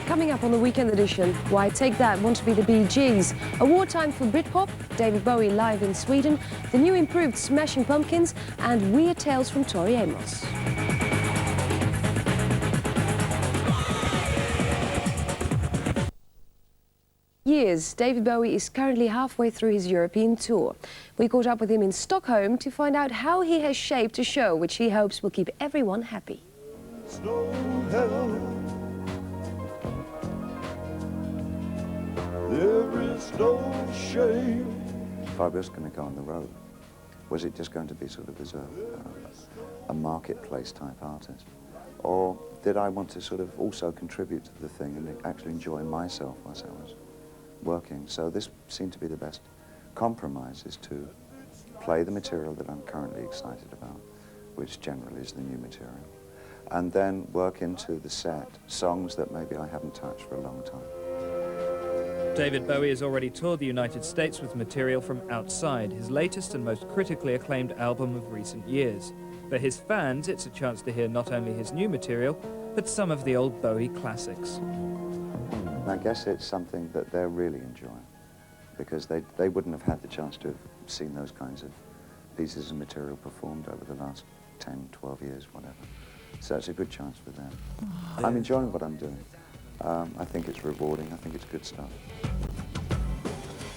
Coming up on the weekend edition, Why Take That Want to Be the Bee Gees, a wartime for Britpop, David Bowie live in Sweden, the new improved Smashing Pumpkins, and weird tales from Tori Amos. Years, David Bowie is currently halfway through his European tour. We caught up with him in Stockholm to find out how he has shaped a show which he hopes will keep everyone happy. There is no shame. If I was going to go on the road, was it just going to be sort of as a marketplace type artist? Or did I want to sort of also contribute to the thing and actually enjoy myself whilst I was working? So this seemed to be the best compromise, is to play the material that I'm currently excited about, which generally is the new material, and then work into the set songs that maybe I haven't touched for a long time. David Bowie has already toured the United States with material from Outside, his latest and most critically acclaimed album of recent years. For his fans, it's a chance to hear not only his new material, but some of the old Bowie classics. I guess it's something that they're really enjoying, because they wouldn't have had the chance to have seen those kinds of pieces of material performed over the last 10, 12 years, whatever. So it's a good chance for them. I'm enjoying what I'm doing. I think it's rewarding. I think it's good stuff.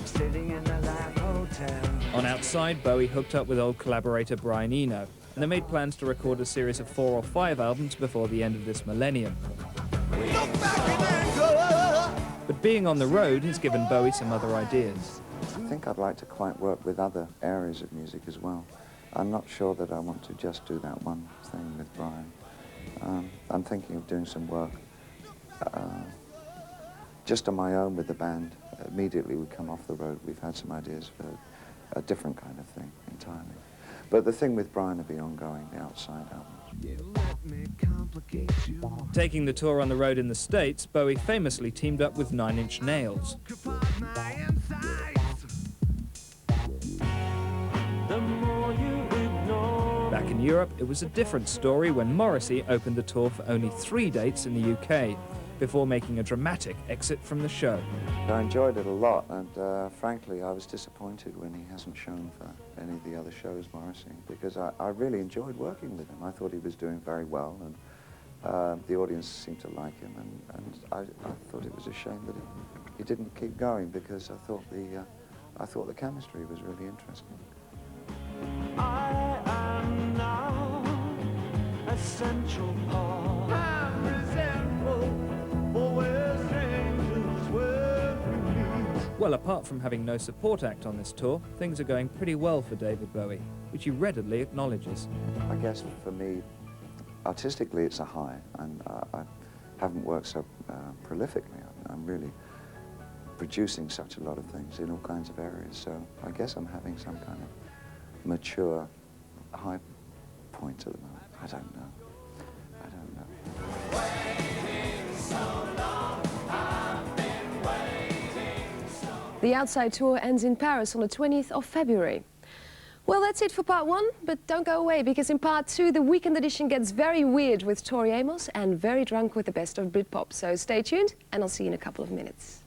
Sitting in the Live Hotel. On Outside, Bowie hooked up with old collaborator Brian Eno, and they made plans to record a series of 4 or 5 albums before the end of this millennium. But being on the road has given Bowie some other ideas. I think I'd like to quite work with other areas of music as well. I'm not sure that I want to just do that one thing with Brian. I'm thinking of doing some work just on my own with the band. Immediately we come off the road, we've had some ideas for a different kind of thing entirely. But the thing with Brian will be ongoing, the Outside album. Taking the tour on the road in the States, Bowie famously teamed up with 9 Inch Nails. Back in Europe, it was a different story when Morrissey opened the tour for only 3 dates in the UK, before making a dramatic exit from the show. I enjoyed it a lot, and frankly, I was disappointed when he hasn't shown for any of the other shows, Morrissey, because I really enjoyed working with him. I thought he was doing very well, and the audience seemed to like him, and I thought it was a shame that he didn't keep going, because I thought the chemistry was really interesting. I am now a central part. Well, apart from having no support act on this tour, things are going pretty well for David Bowie, which he readily acknowledges. I guess for me, artistically it's a high, and I haven't worked so prolifically. I'm really producing such a lot of things in all kinds of areas, so I guess I'm having some kind of mature high point at the moment. I don't know. The Outside tour ends in Paris on the 20th of February. Well, that's it for part 1, but don't go away, because in part 2 the weekend edition gets very weird with Tori Amos and very drunk with the best of Britpop. So stay tuned, and I'll see you in a couple of minutes.